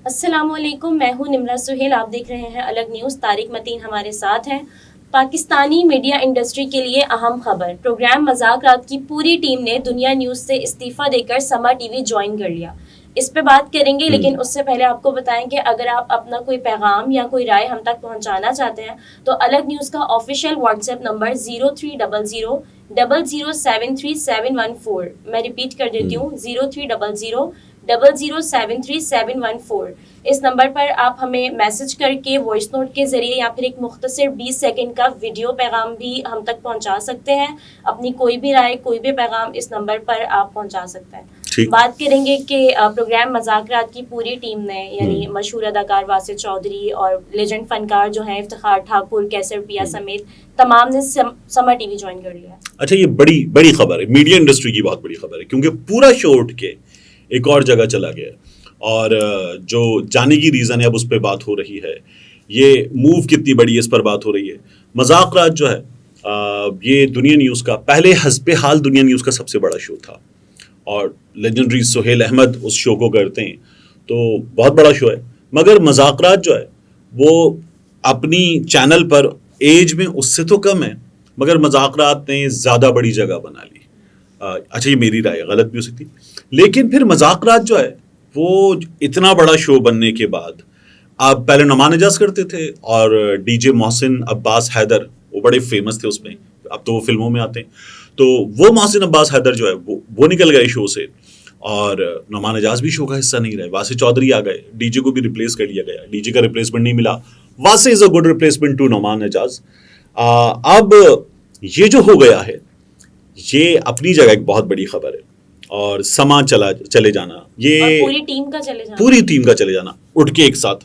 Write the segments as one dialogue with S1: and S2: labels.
S1: अस्सलामुअलैकुम, मैं हूं निम्रा सुहेल। आप देख रहे हैं अलग न्यूज़। तारिक मतीन हमारे साथ हैं। पाकिस्तानी मीडिया इंडस्ट्री के लिए अहम खबर। प्रोग्राम मजाक रात की पूरी टीम ने दुनिया न्यूज़ से इस्तीफा देकर समा टीवी ज्वाइन कर लिया। इस पे बात करेंगे, लेकिन उससे पहले आपको बताएं कि अगर आप अपना कोई पैगाम या कोई राय हम तक पहुंचाना चाहते हैं तो अलग न्यूज़ का ऑफिशियल व्हाट्सएप नंबर 0300073714। मैं रिपीट कर देती हूँ, 0300073714। इस नंबर पर आप हमें मैसेज करके वॉइस नोट के जरिए या फिर एक मुख्तसर 20 सेकंड का वीडियो पैगाम भी हम तक पहुंचा सकते हैं। अपनी कोई भी राय, कोई भी पैगाम इस नंबर पर आप पहुंचा सकते हैं। बात करेंगे कि प्रोग्राम मजाक रात की पूरी टीम ने, यानी मशहूर अदाकार वासित चौधरी और लेजेंड फनकार जो हैं इफ्तिखार ठाकुर, कैसर पिया समेत तमाम ने समा टीवी ज्वाइन कर लिया।
S2: अच्छा, ये बड़ी बड़ी खबर है, मीडिया इंडस्ट्री की बहुत बड़ी खबर है, क्योंकि पूरा शो उठ के एक और जगह चला गया और जो जाने की रीज़न है अब उस पर बात हो रही है। ये मूव कितनी बड़ी है इस पर बात हो रही है। मजाक रात जो है ये दुनिया न्यूज़ का पहले हस्बे हाल दुनिया न्यूज़ का सबसे बड़ा शो था और लेजेंडरी सुहेल अहमद उस शो को करते हैं, तो बहुत बड़ा शो है। मगर मजाक रात जो है वो अपनी चैनल पर एज में उससे तो कम है, मगर मजाक रात ने ज़्यादा बड़ी जगह बना ली। अच्छा, ये मेरी राय, गलत भी हो सकती, लेकिन फिर मजाक रात जो है वो इतना बड़ा शो बनने के बाद आप पहले नुमान एजाज करते थे और डीजे मोहसिन अब्बास हैदर, वो बड़े फेमस थे उसमें, अब तो वो फिल्मों में आते हैं। तो वो मोहसिन अब्बास हैदर जो है वो निकल गए शो से और नुमान एजाज भी शो का हिस्सा नहीं रहे। वासित चौधरी आ गए, डीजे को भी रिप्लेस कर लिया गया, डीजे का रिप्लेसमेंट नहीं मिला। Wasit is a good replacement to Numan Ejaz. अब ये जो हो गया है ये अपनी जगह एक बहुत बड़ी खबर है और समा चले जाना, ये
S1: और पूरी टीम का चले जाना
S2: उठ के एक साथ,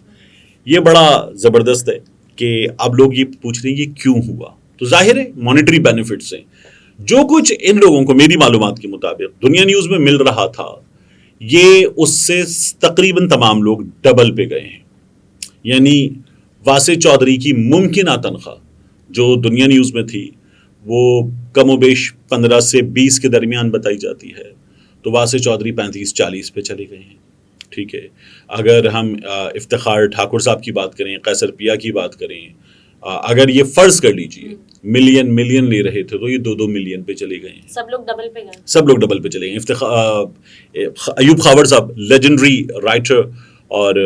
S2: ये बड़ा ज़बरदस्त है कि अब लोग ये पूछ रहे हैं ये क्यों हुआ। तो जाहिर है मॉनेटरी बेनिफिट्स हैं। जो कुछ इन लोगों को मेरी मालूमात के मुताबिक दुनिया न्यूज़ में मिल रहा था, ये उससे तकरीबन तमाम लोग डबल पे गए हैं। यानी वासित चौधरी की मुमकिन तनख्वाह जो दुनिया न्यूज़ में थी वो कमोबेश 15 से 20 के दरमियान बताई जाती है, तो वासित चौधरी 35-40 पे चले गए हैं। ठीक है, अगर हम इफ्तिखार ठाकुर साहब की बात करें, कैसर पिया की बात करें, अगर ये फ़र्ज़ कर लीजिए मिलियन ले रहे थे तो ये 2-2 मिलियन पे चले गए हैं।
S1: सब लोग डबल पे
S2: चले गए। अयूब खावर साहब लेजेंडरी राइटर और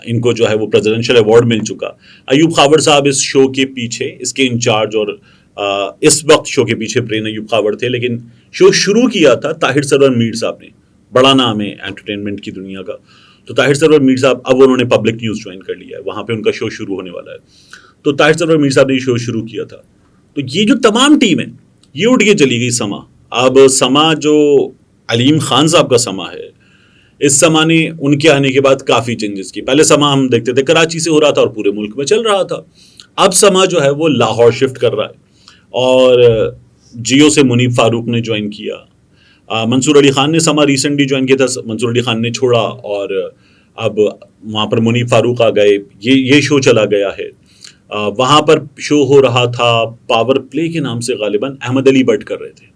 S2: इनको जो है वो प्रेसिडेंशियल अवार्ड मिल चुका। अयूब खावर साहब इस शो के पीछे, इसके इंचार्ज और इस वक्त शो के पीछे ब्रेन अयूब खावर थे, लेकिन शो शुरू किया था ताहिर सरवर मीर साहब ने। बड़ा नाम है एंटरटेनमेंट की दुनिया का। तो ताहिर सरवर मीर साहब, अब उन्होंने पब्लिक न्यूज़ ज्वाइन कर लिया है, वहाँ पे उनका शो शुरू होने वाला है। तो ताहिर सरवर मीर साहब ने शो शुरू किया था। तो ये जो तमाम टीम है ये उठ के चली गई समा। अब समा जो अलीम खान साहब का समा है, इस समा ने उनके आने के बाद काफ़ी चेंजेस की। पहले समा हम देखते थे कराची से हो रहा था और पूरे मुल्क में चल रहा था। अब समा जो है वो लाहौर शिफ्ट कर रहा है और जियो से मुनीब फारूक ने ज्वाइन किया। मंसूर अली खान ने समा रिसेंटली ज्वाइन किया था, मंसूर अली खान ने छोड़ा और अब वहाँ पर मुनीब फारूक आ गए। ये शो चला गया है। वहाँ पर शो हो रहा था पावर प्ले के नाम से, गालिबन अहमद अली भट्ट कर रहे थे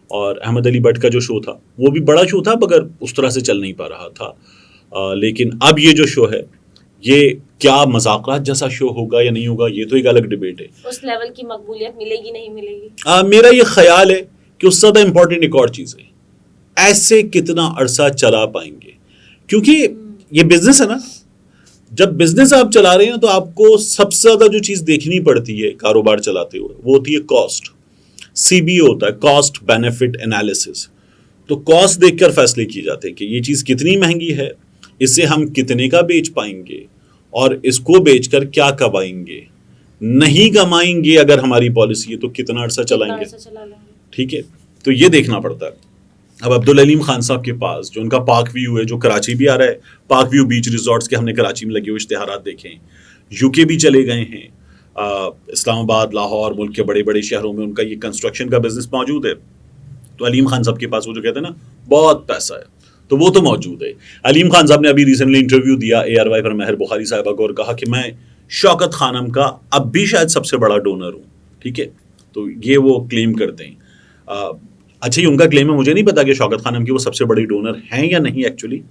S2: और अहमद अली भट्ट का जो शो था वो भी बड़ा शो था, मगर उस तरह से चल नहीं पा रहा था। लेकिन अब ये जो शो है ये क्या मजाक़ात जैसा शो होगा या नहीं होगा, ये तो एक अलग डिबेट है।
S1: उस लेवल की मकबूलियत मिलेगी नहीं मिलेगी,
S2: मेरा ये ख्याल है कि उससे ज़्यादा इंपॉर्टेंट एक और चीज़ है, ऐसे कितना अरसा चला पाएंगे, क्योंकि ये बिजनेस है ना। जब बिजनेस आप चला रहे हैं तो आपको सबसे ज़्यादा जो चीज़ देखनी पड़ती है कारोबार चलाते हुए वो होती है कॉस्ट। CBO होता है, कॉस्ट बेनिफिट एनालिसिस। तो कॉस्ट देखकर फैसले किए जाते हैं कि ये चीज़ कितनी महंगी है, इसे हम कितने का बेच पाएंगे और इसको बेचकर क्या कमाएंगे। नहीं कमाएंगे अगर हमारी पॉलिसी है तो कितना अर्सा चलाएंगे। ठीक है, तो ये देखना पड़ता है। अब अब्दुल अलीम खान साहब के पास जो उनका पार्क व्यू है, जो कराची भी आ रहा है, पार्क व्यू बीच रिजॉर्ट्स के हमने कराची में लगे हुए इश्तिहारात देखे हैं, UK भी चले गए हैं, इस्लामाबाद, लाहौर, मुल्क के बड़े बड़े शहरों में उनका ये कंस्ट्रक्शन का बिजनेस मौजूद है। तो अलीम खान साहब के पास वो जो कहते हैं ना बहुत पैसा है, तो वो तो मौजूद है। अलीम खान साहब ने अभी रिसेंटली इंटरव्यू दिया ARY पर महर बुखारी साहिबा को और कहा कि मैं शौकत खानम का अब भी शायद सबसे बड़ा डोनर हूँ। ठीक है, तो ये वो क्लेम करते हैं। अच्छा, ये उनका क्लेम है, मुझे नहीं पता कि शौकत खानम की वो सबसे बड़ी डोनर हैं या नहीं एक्चुअली,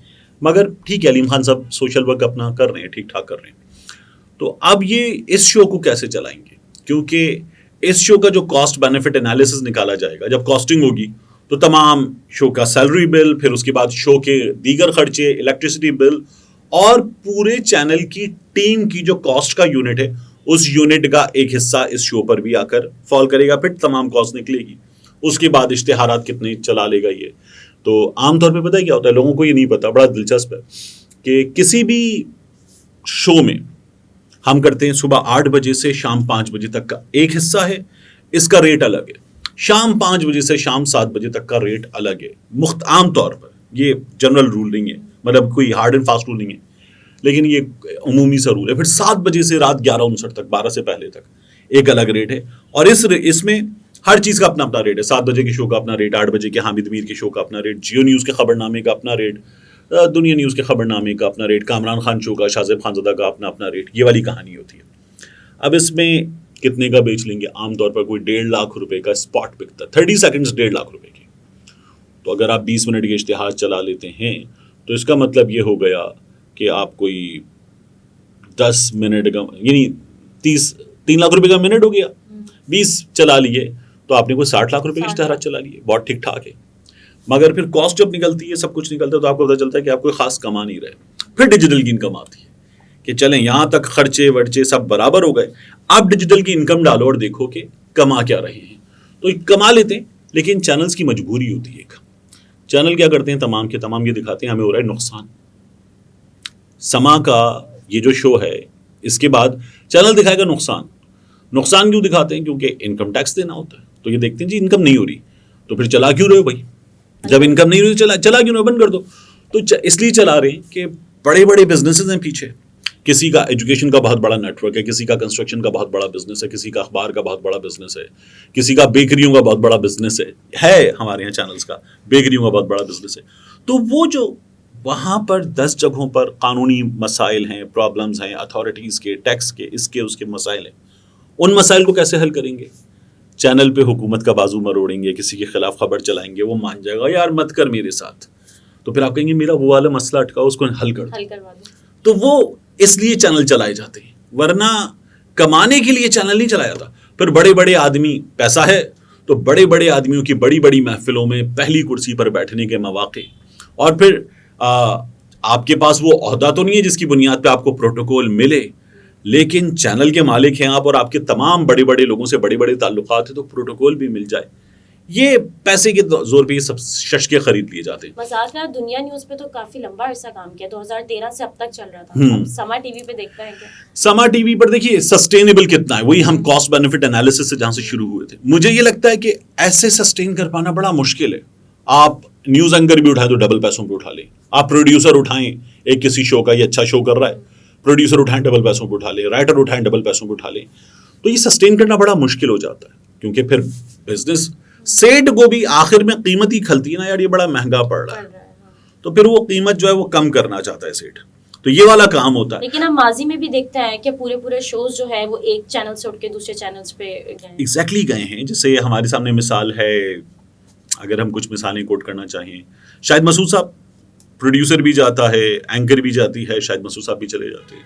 S2: मगर ठीक है, अलीम खान साहब सोशल वर्क अपना कर रहे हैं, ठीक ठाक कर रहे हैं। तो अब ये इस शो को कैसे चलाएंगे, क्योंकि इस शो का जो कॉस्ट बेनिफिट एनालिसिस निकाला जाएगा, जब कॉस्टिंग होगी तो तमाम शो का सैलरी बिल, फिर उसके बाद शो के दीगर खर्चे, इलेक्ट्रिसिटी बिल और पूरे चैनल की टीम की जो कॉस्ट का यूनिट है, उस यूनिट का एक हिस्सा इस शो पर भी आकर फॉल करेगा, फिर तमाम कॉस्ट निकलेगी। उसके बाद इश्तिहारात कितने चला लेगा ये। तो आमतौर पे पता है क्या होता है, लोगों को ये नहीं पता, बड़ा दिलचस्प है कि किसी भी शो में हम करते हैं सुबह 8 बजे से शाम 5 बजे तक का एक हिस्सा है, इसका रेट अलग है। शाम 5 बजे से शाम 7 बजे तक का रेट अलग है। आम तौर पर ये जनरल रूल नहीं है, मतलब कोई हार्ड एंड फास्ट रूल नहीं है, लेकिन ये उमूमी सा रूल है। फिर 7 बजे से रात 11:59 तक, 12 से पहले तक एक अलग रेट है। और इसमें हर चीज़ का अपना अपना रेट है। 7 बजे के शो का अपना रेट, 8 बजे के हामिद मीर के शो का अपना रेट, जियो न्यूज़ के खबरनामे का अपना रेट, दुनिया न्यूज़ के खबरनामे का अपना रेट, कामरान खान शो का, शाहजेब खानज़ादा का अपना अपना रेट, ये वाली कहानी होती है। अब इसमें कितने का बेच लेंगे, आमतौर पर कोई 1.5 लाख रुपए का स्पॉट बिकता है, 30 सेकंड्स 1.5 लाख रुपए के। तो अगर आप 20 मिनट के इश्तिहार चला लेते हैं तो इसका मतलब ये हो गया कि आप कोई 10 मिनट का, यानी 3 लाख रुपए का मिनट हो गया, 20 चला लिए तो आपने कोई 60 लाख रुपए के इश्तिहार चला लिए, बहुत ठीक ठाक है। मगर फिर कॉस्ट जब निकलती है, सब कुछ निकलता है, तो आपको पता चलता है कि आप कोई खास कमा नहीं रहे। फिर डिजिटल की इनकम आती है कि चलें यहाँ तक खर्चे वर्चे सब बराबर हो गए, आप डिजिटल की इनकम डालो और देखो कि कमा क्या रहे हैं। तो कमा लेते हैं, लेकिन चैनल्स की मजबूरी होती है। एक चैनल क्या करते हैं, तमाम के तमाम ये दिखाते हैं हमें हो रहा है नुकसान। समा का ये जो शो है, इसके बाद चैनल दिखाएगा नुकसान। नुकसान क्यों दिखाते हैं, क्योंकि इनकम टैक्स देना होता है। तो ये देखते हैं जी इनकम नहीं हो रही, तो फिर चला क्यों रहे हो भाई, जब इनकम नहीं हो रही चला क्यों, बंद कर दो। तो इसलिए चला रहे हैं कि बड़े बड़े बिजनेसेस हैं पीछे। किसी का एजुकेशन का बहुत बड़ा नेटवर्क है, किसी का कंस्ट्रक्शन का बहुत बड़ा बिजनेस है, किसी का अखबार का बहुत बड़ा बिजनेस है, किसी का बेकरियों का बहुत बड़ा बिजनेस है हमारे यहाँ चैनल्स का बेकरियों का बहुत बड़ा बिजनेस है। तो वो जो वहाँ पर 10 जगहों पर कानूनी मसाइल हैं, प्रॉब्लम्स हैं, अथॉरिटीज़ के, टैक्स के, इसके उसके मसाइल हैं, उन मसाइल को कैसे हल करेंगे। चैनल पे हुकूमत का बाजू मरोड़ेंगे, किसी के खिलाफ खबर चलाएंगे, वो मान जाएगा यार मत कर मेरे साथ, तो फिर आप कहेंगे मेरा वो वाला मसला अटका, उसको हल करवा दो। तो वो इसलिए चैनल चलाए जाते हैं, वरना कमाने के लिए चैनल नहीं चलाया जाता। फिर बड़े बड़े आदमी, पैसा है तो बड़े बड़े आदमियों की बड़ी बड़ी महफिलों में पहली कुर्सी पर बैठने के मौके, और फिर आपके पास वो ओहदा तो नहीं है जिसकी बुनियाद पे आपको प्रोटोकॉल मिले, लेकिन चैनल के मालिक हैं आप और आपके तमाम बड़े बड़े लोगों से बड़े बड़े ताल्लुकात हैं, तो प्रोटोकॉल भी मिल जाए। ये पैसे के जोर पे ये सब शशके खरीद लिए जाते हैं।
S1: मजाक ना, दुनिया न्यूज़ पे तो काफी लंबा अरसा काम किया, 2013 से अब तक चल रहा था। अब समा टीवी पे देखता है क्या? समा
S2: टीवी पर देखिए सस्टेनेबल कितना है, वही हम कॉस्ट बेनिफिट एनालिसिस से जहां से शुरू हुए थे। मुझे ये लगता है कि ऐसे सस्टेन कर पाना बड़ा मुश्किल है। आप न्यूज एंकर भी उठाए तो डबल पैसों पे उठा लें, आप प्रोड्यूसर उठाएं एक किसी शो का, ये अच्छा शो कर रहा है, प्रोड्यूसर उठाएं डबल पैसों पे उठा लें, राइटर उठाएं डबल पैसों पे उठा लें, तो ये सस्टेन करना बड़ा मुश्किल हो जाता है। क्योंकि फिर बिजनेस सेट को भी आखिर में कीमत ही खलती है ना यार, ये बड़ा महंगा पड़ रहा है, तो फिर वो कीमत जो है वो कम करना चाहता है सेट, तो ये वाला काम होता है।
S1: लेकिन हम माजी में भी देखते हैं कि पूरे शोज जो है वो एक चैनल से उठ के दूसरे चैनल्स पे
S2: एग्जैक्टली गए हैं। जैसे हमारे सामने मिसाल है, अगर हम कुछ मिसालें कोट करना चाहें, शाहिद मसूद साहब प्रोड्यूसर भी जाता है, एंकर भी जाती है, शाहिद मसूद साहब भी चले जाते हैं।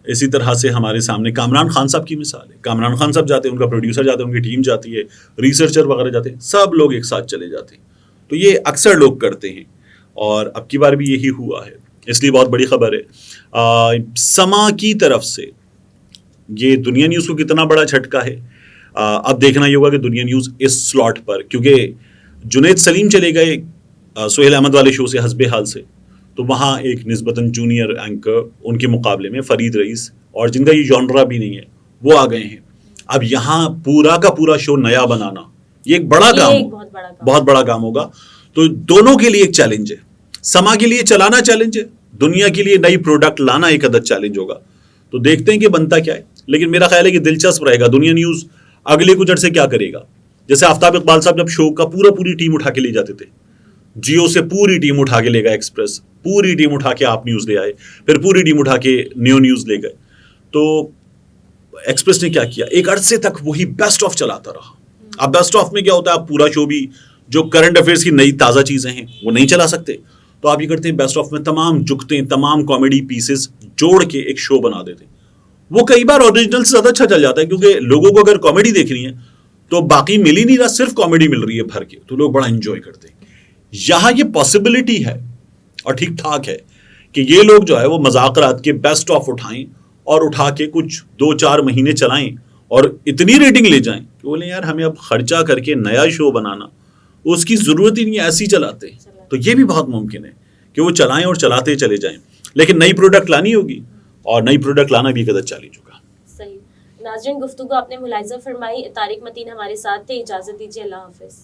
S2: इसी तरह से हमारे सामने कामरान खान साहब की मिसाल है, कामरान खान साहब जाते हैं, उनका प्रोड्यूसर जाते हैं, उनकी टीम जाती है, रिसर्चर वगैरह जाते हैं, सब लोग एक साथ चले जाते हैं। तो ये अक्सर लोग करते हैं और अब की बार भी यही हुआ है, इसलिए बहुत बड़ी खबर है। समा की तरफ से ये दुनिया न्यूज़ को कितना बड़ा झटका है, अब देखना ये होगा कि दुनिया न्यूज़ इस स्लॉट पर, क्योंकि जुनैद सलीम चले गए सोहेल अहमद वाले शो से, हस्बे हाल से, तो वहाँ एक निस्बतन जूनियर एंकर उनके मुकाबले में फरीद रईस, और जिनका ये जॉनरा भी नहीं है, वो आ गए हैं। अब यहाँ पूरा का पूरा शो नया बनाना ये एक बड़ा काम, बहुत बड़ा काम होगा। तो दोनों के लिए एक चैलेंज है, समा के लिए चलाना चैलेंज है, दुनिया के लिए नई प्रोडक्ट लाना एक अदद चैलेंज होगा। तो देखते हैं कि बनता क्या है, लेकिन मेरा ख्याल है कि दिलचस्प रहेगा। दुनिया न्यूज़ अगले कुछ अर्से क्या करेगा, जैसे आफ्ताब इकबाल साहब जब शो का पूरी टीम उठा के ले जाते थे, जियो से पूरी टीम उठा के ले गए, एक्सप्रेस पूरी टीम उठा के आप न्यूज़ ले आए, फिर पूरी टीम उठा के न्यू न्यूज़ ले गए, तो एक्सप्रेस ने क्या किया, एक अरसे तक वही बेस्ट ऑफ चलाता रहा। अब बेस्ट ऑफ में क्या होता है, आप पूरा शो भी जो करंट अफेयर्स की नई ताज़ा चीज़ें हैं वो नहीं चला सकते, तो आप ये करते हैं बेस्ट ऑफ में तमाम जुगतें, तमाम कॉमेडी पीसेस जोड़ के एक शो बना देते हैं। वो कई बार ओरिजिनल से ज़्यादा अच्छा चल जाता है, क्योंकि लोगों को अगर कॉमेडी देखनी है तो बाकी मिल ही नहीं रहा, सिर्फ कॉमेडी मिल रही है भर के, तो लोग बड़ा एंजॉय करते हैं। यहाँ ये पॉसिबिलिटी है और ठीक ठाक है कि ये लोग जो है वो मजाकरात के बेस्ट ऑफ उठाएं और उठा के कुछ 2-4 महीने चलाएं और इतनी रेटिंग ले जाएं कि बोले यार हमें अब खर्चा करके नया शो बनाना उसकी ज़रूरत ही नहीं है, ऐसे ही चलाते हैं। तो ये भी बहुत मुमकिन है कि वो चलाएं और चलाते चले जाएं, लेकिन नई प्रोडक्ट लानी होगी और नई प्रोडक्ट लाना भी कदर चाली चुका।
S1: सही। नाज़रीन, गुफ्तगू आपने मुलाहिज़ा फरमाई। तारिक मतीन हमारे साथ थे। इजाज़त दीजिए, अल्लाह हाफ़िज़।